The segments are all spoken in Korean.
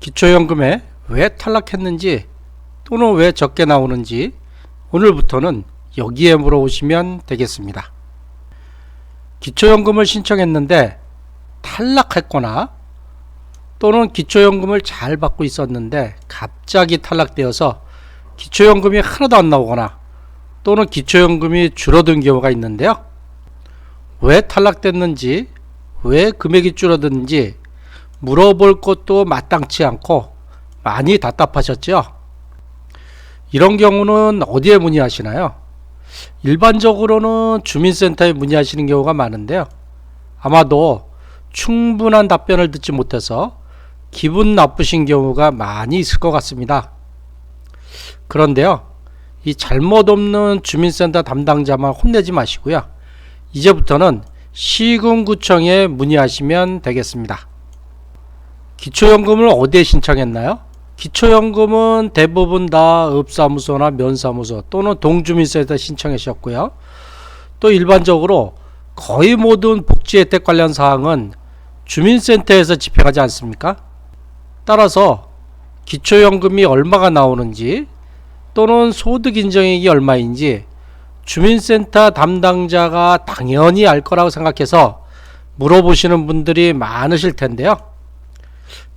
기초연금에 왜 탈락했는지 또는 왜 적게 나오는지 오늘부터는 여기에 물어보시면 되겠습니다. 기초연금을 신청했는데 탈락했거나 또는 기초연금을 잘 받고 있었는데 갑자기 탈락되어서 기초연금이 하나도 안 나오거나 또는 기초연금이 줄어든 경우가 있는데요. 왜 탈락됐는지, 왜 금액이 줄어드는지 물어볼 것도 마땅치 않고 많이 답답하셨죠? 이런 경우는 어디에 문의하시나요? 일반적으로는 주민센터에 문의하시는 경우가 많은데요. 아마도 충분한 답변을 듣지 못해서 기분 나쁘신 경우가 많이 있을 것 같습니다. 그런데요, 이 잘못 없는 주민센터 담당자만 혼내지 마시고요. 이제부터는 시군구청에 문의하시면 되겠습니다. 기초연금을 어디에 신청했나요? 기초연금은 대부분 다 읍사무소나 면사무소 또는 동주민센터에 신청하셨고요. 또 일반적으로 거의 모든 복지혜택 관련 사항은 주민센터에서 집행하지 않습니까? 따라서 기초연금이 얼마가 나오는지 또는 소득인정액이 얼마인지 주민센터 담당자가 당연히 알 거라고 생각해서 물어보시는 분들이 많으실 텐데요.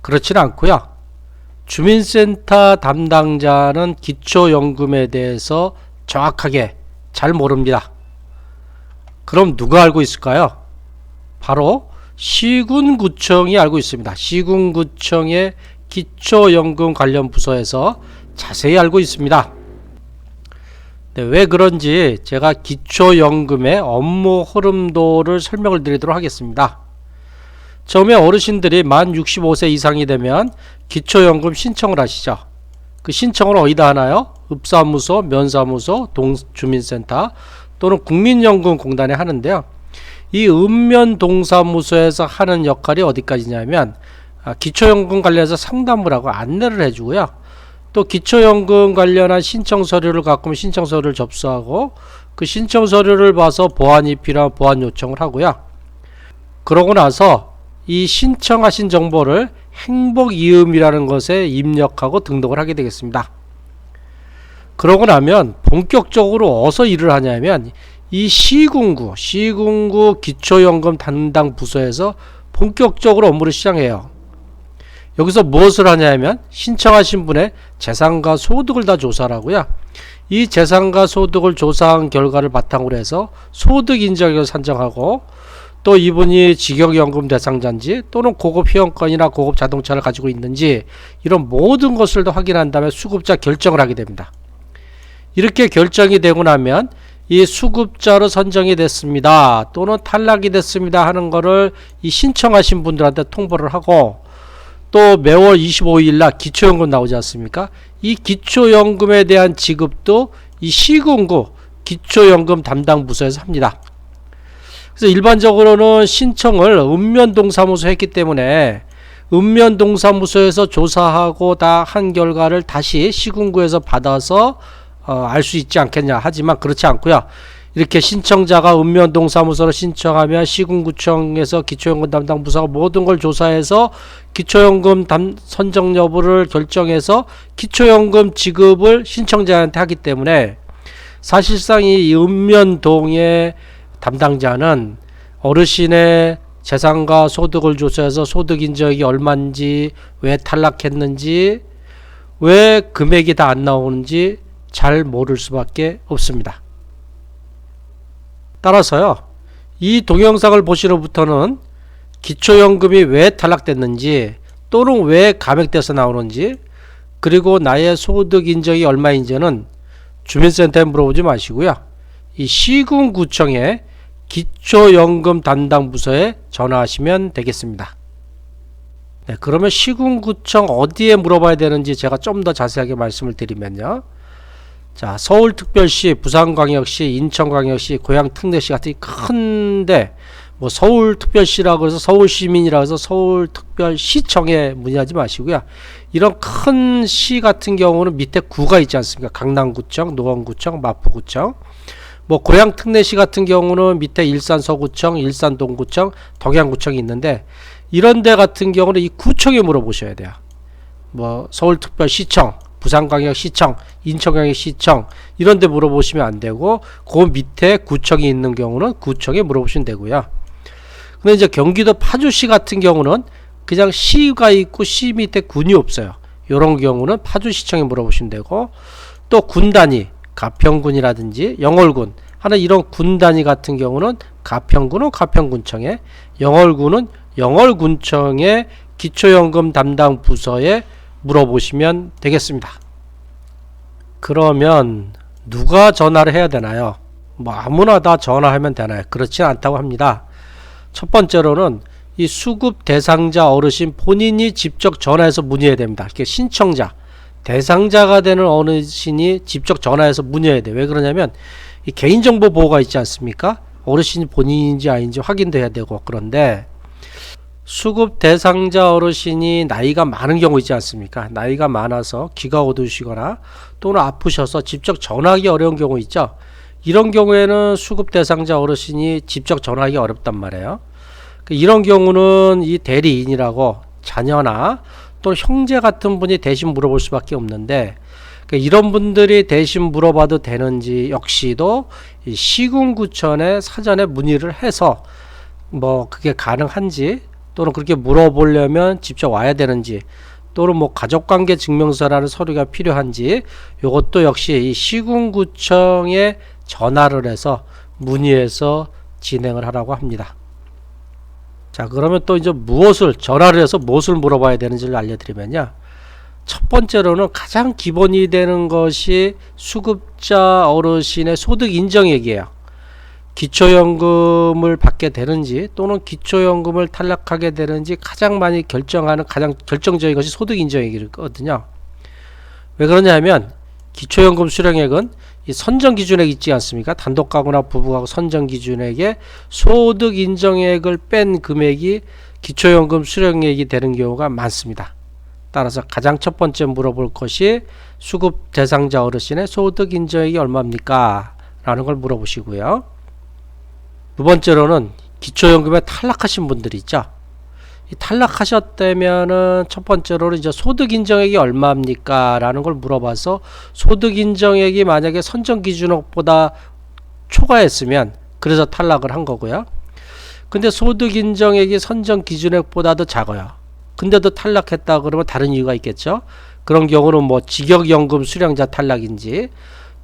그렇지는 않고요. 주민센터 담당자는 기초연금에 대해서 정확하게 잘 모릅니다. 그럼 누가 알고 있을까요? 바로 시군구청이 알고 있습니다. 시군구청의 기초연금 관련 부서에서 자세히 알고 있습니다. 네, 왜 그런지 제가 기초연금의 업무 흐름도를 설명을 드리도록 하겠습니다. 처음에 어르신들이 만 65세 이상이 되면 기초연금 신청을 하시죠. 그 신청을 어디다 하나요? 읍사무소, 면사무소, 동주민센터 또는 국민연금공단에 하는데요. 이 읍면동사무소에서 하는 역할이 어디까지냐면 기초연금 관련해서 상담을 하고 안내를 해주고요. 또 기초연금 관련한 신청 서류를 갖고 오면 신청 서류를 접수하고 그 신청 서류를 봐서 보완이 필요한 보완 요청을 하고요. 그러고 나서 이 신청하신 정보를 행복이음이라는 것에 입력하고 등록을 하게 되겠습니다. 그러고 나면 본격적으로 어디서 일을 하냐면 이 시군구 기초연금 담당 부서에서 본격적으로 업무를 시작해요. 여기서 무엇을 하냐면 신청하신 분의 재산과 소득을 다 조사를 하고요. 이 재산과 소득을 조사한 결과를 바탕으로 해서 소득 인정액을 산정하고 또 이분이 직역연금 대상자인지 또는 고급 회원권이나 고급 자동차를 가지고 있는지 이런 모든 것을 다 확인한 다음에 수급자 결정을 하게 됩니다. 이렇게 결정이 되고 나면 이 수급자로 선정이 됐습니다 또는 탈락이 됐습니다 하는 거를 이 신청하신 분들한테 통보를 하고 또 매월 25일 날 기초연금 나오지 않습니까? 이 기초연금에 대한 지급도 이 시군구 기초연금 담당 부서에서 합니다. 그래서 일반적으로는 신청을 읍면동사무소 했기 때문에 읍면동사무소에서 조사하고 다 한 결과를 다시 시군구에서 받아서 알 수 있지 않겠냐 하지만 그렇지 않고요. 이렇게 신청자가 읍면동사무소로 신청하면 시군구청에서 기초연금 담당 부서가 모든 걸 조사해서 기초연금 선정 여부를 결정해서 기초연금 지급을 신청자한테 하기 때문에 사실상 이 읍면동의 담당자는 어르신의 재산과 소득을 조사해서 소득 인정액이 얼마인지, 왜 탈락했는지, 왜 금액이 다 안 나오는지 잘 모를 수밖에 없습니다. 따라서요, 이 동영상을 보시로부터는 기초연금이 왜 탈락됐는지 또는 왜 감액돼서 나오는지 그리고 나의 소득 인정이 얼마인지는 주민센터에 물어보지 마시고요. 이 시군구청의 기초연금 담당 부서에 전화하시면 되겠습니다. 네, 그러면 시군구청 어디에 물어봐야 되는지 제가 좀 더 자세하게 말씀을 드리면요. 자, 서울특별시, 부산광역시, 인천광역시, 고양특례시 같은 큰데 뭐 서울특별시라고 해서 서울시민이라고 해서 서울특별시청에 문의하지 마시고요. 이런 큰 시 같은 경우는 밑에 구가 있지 않습니까? 강남구청, 노원구청, 마포구청. 뭐 고양특례시 같은 경우는 밑에 일산서구청, 일산동구청, 덕양구청이 있는데 이런 데 같은 경우는 이 구청에 물어보셔야 돼요. 뭐 서울특별시청, 부산광역시청, 인천광역시청 이런 데 물어보시면 안 되고 그 밑에 구청이 있는 경우는 구청에 물어보시면 되고요. 근데 이제 경기도 파주시 같은 경우는 그냥 시가 있고 시 밑에 군이 없어요. 이런 경우는 파주시청에 물어보시면 되고, 또 군 단위 가평군이라든지 영월군 하는 이런 군 단위 같은 경우는 가평군은 가평군청에, 영월군은 영월군청에 기초연금 담당 부서에 물어보시면 되겠습니다. 그러면 누가 전화를 해야 되나요? 뭐 아무나 다 전화하면 되나요? 그렇지 않다고 합니다. 첫 번째로는 이 수급 대상자 어르신 본인이 직접 전화해서 문의해야 됩니다. 이렇게 신청자, 대상자가 되는 어르신이 직접 전화해서 문의해야 돼요. 왜 그러냐면 이 개인정보 보호가 있지 않습니까? 어르신이 본인인지 아닌지 확인도 해야 되고. 그런데 수급 대상자 어르신이 나이가 많은 경우 있지 않습니까? 나이가 많아서 귀가 어두우시거나 또는 아프셔서 직접 전화하기 어려운 경우 있죠. 이런 경우에는 수급 대상자 어르신이 직접 전화하기 어렵단 말이에요. 이런 경우는 이 대리인이라고 자녀나 또는 형제 같은 분이 대신 물어볼 수밖에 없는데, 이런 분들이 대신 물어봐도 되는지 역시도 이 시군구청에 사전에 문의를 해서 뭐 그게 가능한지, 또는 그렇게 물어보려면 직접 와야 되는지, 또는 뭐 가족관계 증명서라는 서류가 필요한지, 이것도 역시 이 시군구청에 전화를 해서 문의해서 진행을 하라고 합니다. 자, 그러면 또 이제 전화를 해서 무엇을 물어봐야 되는지를 알려드리면요. 첫 번째로는 가장 기본이 되는 것이 수급자 어르신의 소득 인정액이에요. 기초연금을 받게 되는지 또는 기초연금을 탈락하게 되는지 가장 많이 결정하는 가장 결정적인 것이 소득 인정액이거든요. 왜 그러냐면 기초연금 수령액은 이 선정기준액 있지 않습니까? 단독가구나 부부가구 선정기준액에 소득 인정액을 뺀 금액이 기초연금 수령액이 되는 경우가 많습니다. 따라서 가장 첫 번째 물어볼 것이 수급 대상자 어르신의 소득 인정액이 얼마입니까? 라는 걸 물어보시고요. 두 번째로는 기초연금에 탈락하신 분들이 있죠. 이 탈락하셨다면은 첫 번째로는 이제 소득 인정액이 얼마입니까? 라는 걸 물어봐서 소득 인정액이 만약에 선정 기준액보다 초과했으면 그래서 탈락을 한 거고요. 근데 소득 인정액이 선정 기준액보다도 작아요. 근데도 탈락했다 그러면 다른 이유가 있겠죠. 그런 경우는 뭐 직역연금 수령자 탈락인지,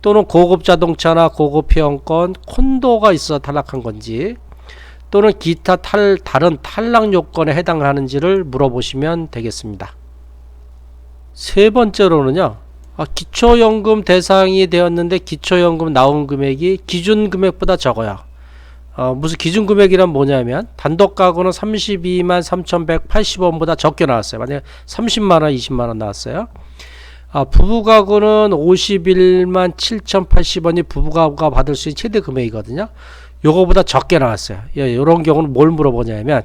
또는 고급 자동차나 고급 회원권 콘도가 있어 탈락한 건지, 또는 기타 다른 탈락 요건에 해당하는지를 물어보시면 되겠습니다. 세 번째로는요, 기초연금 대상이 되었는데 기초연금 나온 금액이 기준금액보다 적어요. 무슨 기준금액이란 뭐냐면 단독가구는 32만 3,180원보다 적게 나왔어요. 만약에 30만원 20만원 나왔어요. 부부가구는 51만 7,080원이 부부가구가 받을 수 있는 최대 금액이거든요. 요거보다 적게 나왔어요. 이런 경우는 뭘 물어보냐면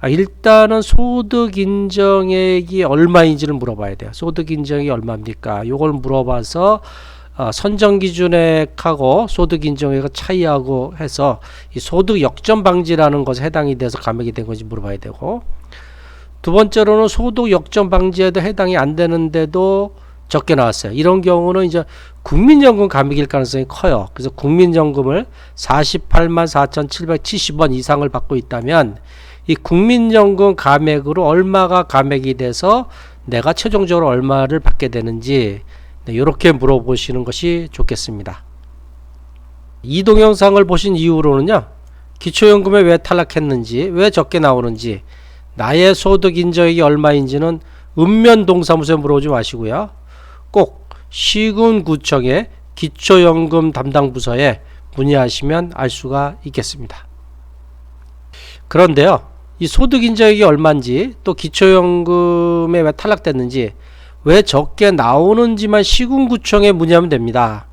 일단은 소득 인정액이 얼마인지를 물어봐야 돼요. 소득 인정액이 얼마입니까? 요걸 물어봐서 선정 기준액하고 소득 인정액의 차이하고 해서 이 소득 역전 방지라는 것에 해당이 돼서 감액이 된 건지 물어봐야 되고, 두 번째로는 소득 역전 방지에도 해당이 안 되는데도 적게 나왔어요. 이런 경우는 이제 국민연금 감액일 가능성이 커요. 그래서 국민연금을 48만 4,770원 이상을 받고 있다면 이 국민연금 감액으로 얼마가 감액이 돼서 내가 최종적으로 얼마를 받게 되는지 이렇게 물어보시는 것이 좋겠습니다. 이 동영상을 보신 이후로는요, 기초연금에 왜 탈락했는지, 왜 적게 나오는지, 나의 소득 인정액이 얼마인지는 읍면동사무소에 물어보지 마시고요. 꼭 시군구청의 기초연금 담당 부서에 문의하시면 알 수가 있겠습니다. 그런데요, 이 소득 인정액이 얼마인지, 또 기초연금에 왜 탈락됐는지, 왜 적게 나오는지만 시군구청에 문의하면 됩니다.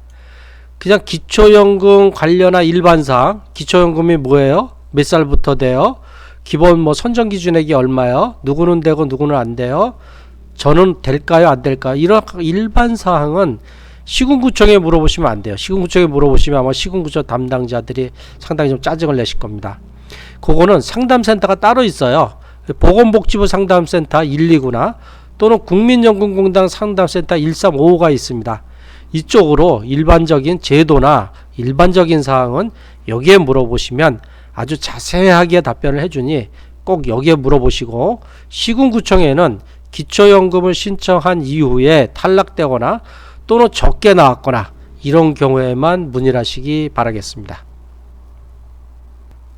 그냥 기초연금 관련한 일반사항, 기초연금이 뭐예요? 몇 살부터 돼요? 기본 뭐 선정기준액이 얼마요? 누구는 되고 누구는 안 돼요? 저는 될까요? 안 될까요? 이런 일반사항은 시군구청에 물어보시면 안 돼요. 시군구청에 물어보시면 아마 시군구청 담당자들이 상당히 좀 짜증을 내실 겁니다. 그거는 상담센터가 따로 있어요. 보건복지부 상담센터 129나 또는 국민연금공단 상담센터 1355가 있습니다. 이쪽으로 일반적인 제도나 일반적인 사항은 여기에 물어보시면 아주 자세하게 답변을 해주니 꼭 여기에 물어보시고, 시군구청에는 기초연금을 신청한 이후에 탈락되거나 또는 적게 나왔거나 이런 경우에만 문의를 하시기 바라겠습니다.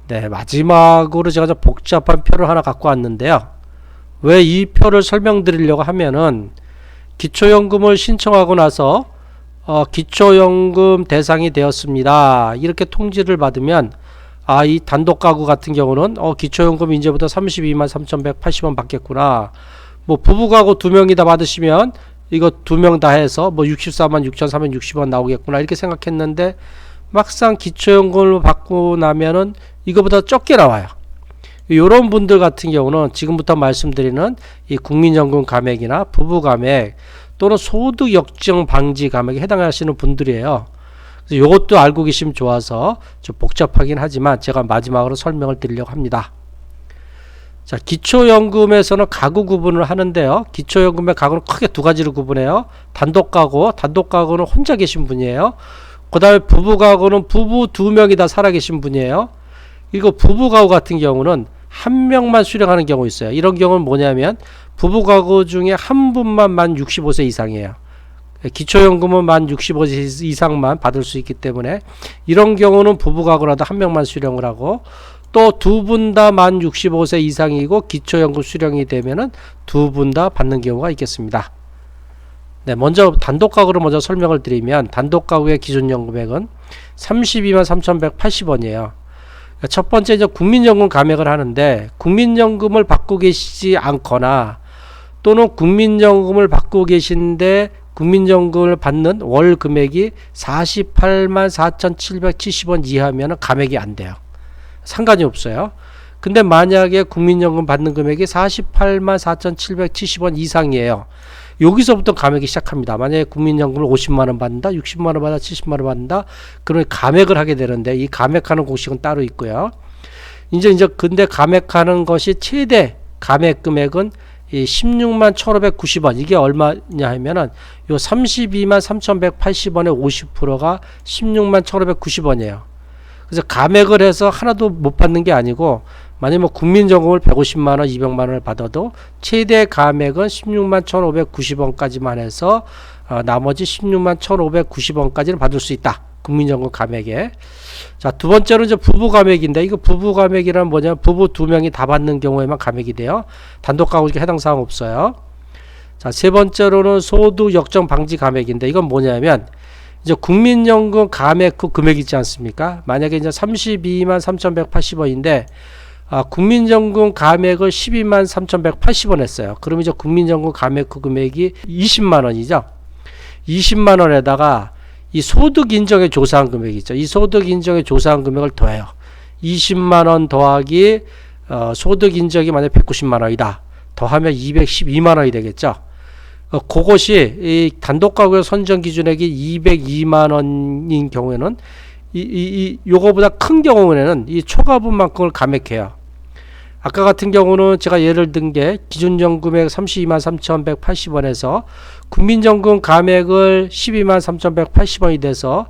네, 마지막으로 제가 좀 복잡한 표를 하나 갖고 왔는데요. 왜 이 표를 설명드리려고 하면은, 기초연금을 신청하고 나서 기초연금 대상이 되었습니다, 이렇게 통지를 받으면 이 단독가구 같은 경우는 기초연금 이제부터 32만 3,180원 받겠구나, 뭐 부부가구 2명이 다 받으시면 이거 2명 다 해서 뭐 64만 6,360원 나오겠구나, 이렇게 생각했는데 막상 기초연금을 받고 나면은 이거보다 적게 나와요. 이런 분들 같은 경우는 지금부터 말씀드리는 이 국민연금 감액이나 부부 감액 또는 소득 역정 방지 감액에 해당하시는 분들이에요. 그래서 이것도 알고 계시면 좋아서 좀 복잡하긴 하지만 제가 마지막으로 설명을 드리려고 합니다. 자, 기초연금에서는 가구 구분을 하는데요. 기초연금의 가구는 크게 두 가지로 구분해요. 단독가구, 단독가구는 혼자 계신 분이에요. 그 다음에 부부가구는 부부 2명이 다 살아계신 분이에요. 이거 부부가구 같은 경우는 한 명만 수령하는 경우 있어요. 이런 경우는 뭐냐면 부부가구 중에 한 분만 만 65세 이상이에요. 기초연금은 만 65세 이상만 받을 수 있기 때문에 이런 경우는 부부가구라도 한 명만 수령을 하고, 또 두 분 다 만 65세 이상이고 기초연금 수령이 되면은 두 분 다 받는 경우가 있겠습니다. 네, 먼저 단독가구로 먼저 설명을 드리면, 단독가구의 기준연금액은 32만 3,180원이에요. 첫 번째 이제 국민연금 감액을 하는데, 국민연금을 받고 계시지 않거나 또는 국민연금을 받고 계신데 국민연금을 받는 월 금액이 48만 4,770원 이하면 감액이 안 돼요. 상관이 없어요. 근데 만약에 국민연금 받는 금액이 48만 4,770원 이상이에요. 여기서부터 감액이 시작합니다. 만약에 국민연금을 50만원 받는다, 60만원 받아, 70만원 받는다, 그러면 감액을 하게 되는데, 이 감액하는 공식은 따로 있고요. 이제 근데 감액하는 것이 최대 감액 금액은 이 16만 1,590원, 이게 얼마냐 하면은 요 32만 3,180원의 50%가 16만 1,590원이에요. 그래서 감액을 해서 하나도 못 받는 게 아니고, 만약에 뭐 국민연금을 150만원, 200만원을 받아도 최대 감액은 16만 1,590원까지만 해서 나머지 16만 1,590원까지는 받을 수 있다, 국민연금 감액에. 자, 두 번째로 이제 부부 감액인데, 이거 부부 감액이란 뭐냐면 부부 2명이 다 받는 경우에만 감액이 돼요. 단독 가구에 해당 사항 없어요. 자, 세 번째로는 소득 역정 방지 감액인데, 이건 뭐냐면 이제 국민연금 감액 그 금액 있지 않습니까? 만약에 이제 32만 3,180원인데 국민연금 감액을 12만 3,180원 했어요. 그럼 이제 국민연금 감액 그 금액이 20만 원이죠. 20만 원에다가 이 소득 인정에 조사한 금액이 있죠. 이 소득 인정에 조사한 금액을 더해요. 20만 원 더하기 소득 인정이 만약 190만 원이다. 더하면 212만 원이 되겠죠. 그것이 이 단독가구의 선정 기준액이 202만 원인 경우에는 요거보다 큰 경우에는 이 초과분만큼을 감액해요. 아까 같은 경우는 제가 예를 든 게 기준연금액 32만 3,180원에서 국민연금 감액을 12만 3,180원이 돼서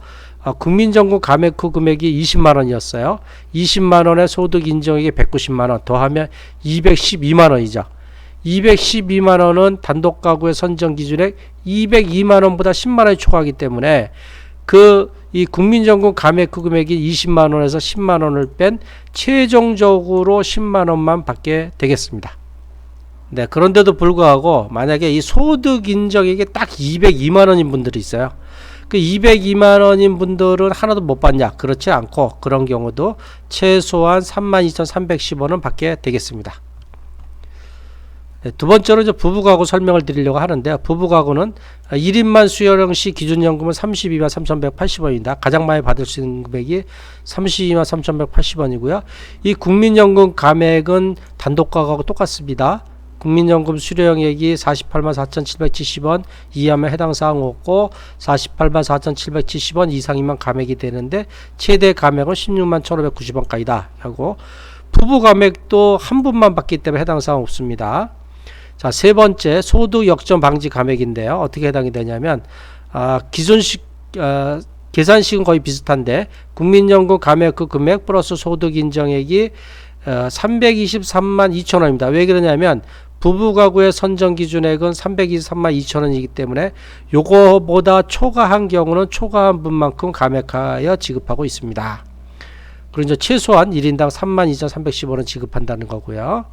국민연금 감액 후 금액이 20만 원이었어요. 20만 원의 소득 인정액이 190만 원 더하면 212만 원이죠. 212만 원은 단독가구의 선정 기준액 202만 원보다 10만 원이 초과하기 때문에 이 국민연금 감액 후 금액이 20만 원에서 10만 원을 뺀 최종적으로 10만 원만 받게 되겠습니다. 네, 그런데도 불구하고 만약에 이 소득 인정액이 딱 202만 원인 분들이 있어요. 그 202만 원인 분들은 하나도 못 받냐? 그렇지 않고 그런 경우도 최소한 32,310원은 받게 되겠습니다. 네, 두 번째로 이제 부부가구 설명을 드리려고 하는데요. 부부가구는 1인만 수령 시 기준연금은 32만 3,180원입니다. 가장 많이 받을 수 있는 금액이 32만 3,180원이고요. 이 국민연금 감액은 단독가구하고 똑같습니다. 국민연금 수령액이 48만 4,770원 이하면 해당 사항 없고 48만 4,770원 이상이면 감액이 되는데 최대 감액은 16만 1,590원까지다 하고, 부부 감액도 한 분만 받기 때문에 해당 사항 없습니다. 자, 세 번째 소득 역전 방지 감액인데요. 어떻게 해당이 되냐면 기존식 계산식은 거의 비슷한데 국민연금 감액 그 금액 플러스 소득 인정액이 323만 2천 원입니다. 왜 그러냐면 부부 가구의 선정 기준액은 323만 2천 원이기 때문에 요거보다 초과한 경우는 초과한 분만큼 감액하여 지급하고 있습니다. 그리고 이제 최소한 1인당 32,310원은 지급한다는 거고요.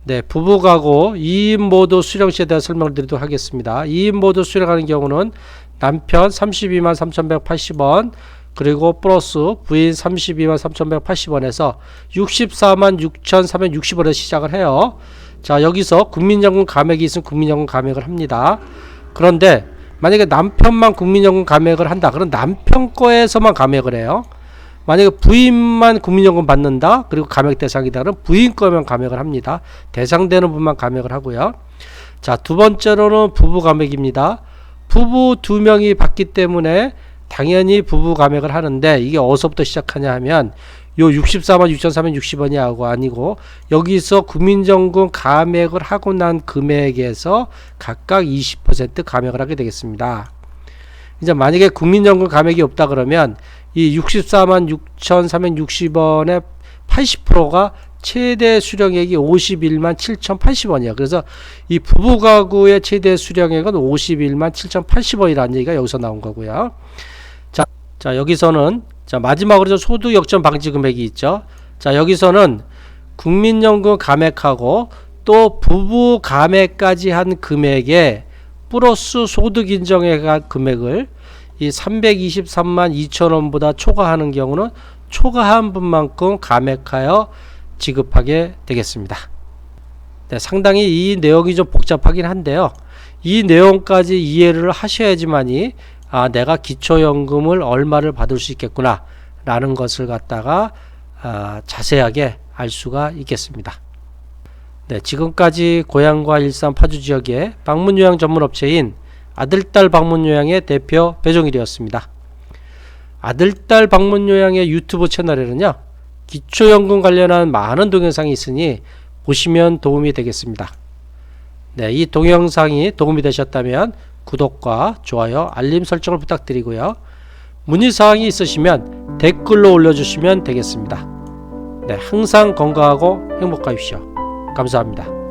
네, 부부 가구 2인 모두 수령시에 대해 설명을 드리도록 하겠습니다. 2인 모두 수령하는 경우는 남편 32만 3,180원 그리고 플러스 부인 32만 3,180원에서 64만 6,460원에 시작을 해요. 자, 여기서 국민연금 감액이 있으면 국민연금 감액을 합니다. 그런데 만약에 남편만 국민연금 감액을 한다. 그럼 남편 거에서만 감액을 해요. 만약에 부인만 국민연금 받는다. 그리고 감액 대상이다. 그럼 부인 거면 감액을 합니다. 대상되는 분만 감액을 하고요. 자, 두 번째로는 부부 감액입니다. 부부 두 명이 받기 때문에 당연히 부부 감액을 하는데 이게 어디서부터 시작하냐 하면 요 64만 6,460원이 아니고 여기서 국민연금 감액을 하고 난 금액에서 각각 20% 감액을 하게 되겠습니다. 이제 만약에 국민연금 감액이 없다 그러면 이 64만 6,460원의 80%가 최대 수령액이 51만 7,080원이에요. 그래서 이 부부 가구의 최대 수령액은 51만 7,080원이라는 얘기가 여기서 나온 거고요. 자, 여기서는 자, 마지막으로 소득 역전 방지 금액이 있죠. 자, 여기서는 국민연금 감액하고 또 부부 감액까지 한 금액에 플러스 소득 인정액 금액을 이 323만 2천원보다 초과하는 경우는 초과한 분만큼 감액하여 지급하게 되겠습니다. 네, 상당히 이 내용이 좀 복잡하긴 한데요. 이 내용까지 이해를 하셔야지만이 내가 기초연금을 얼마를 받을 수 있겠구나 라는 것을 갖다가 자세하게 알 수가 있겠습니다. 네, 지금까지 고향과 일산 파주 지역의 방문요양 전문업체인 아들딸 방문요양의 대표 배종일이었습니다. 아들딸 방문요양의 유튜브 채널에는요 기초연금 관련한 많은 동영상이 있으니 보시면 도움이 되겠습니다. 네, 이 동영상이 도움이 되셨다면 구독과 좋아요, 알림 설정을 부탁드리고요. 문의사항이 있으시면 댓글로 올려주시면 되겠습니다. 네, 항상 건강하고 행복하십시오. 감사합니다.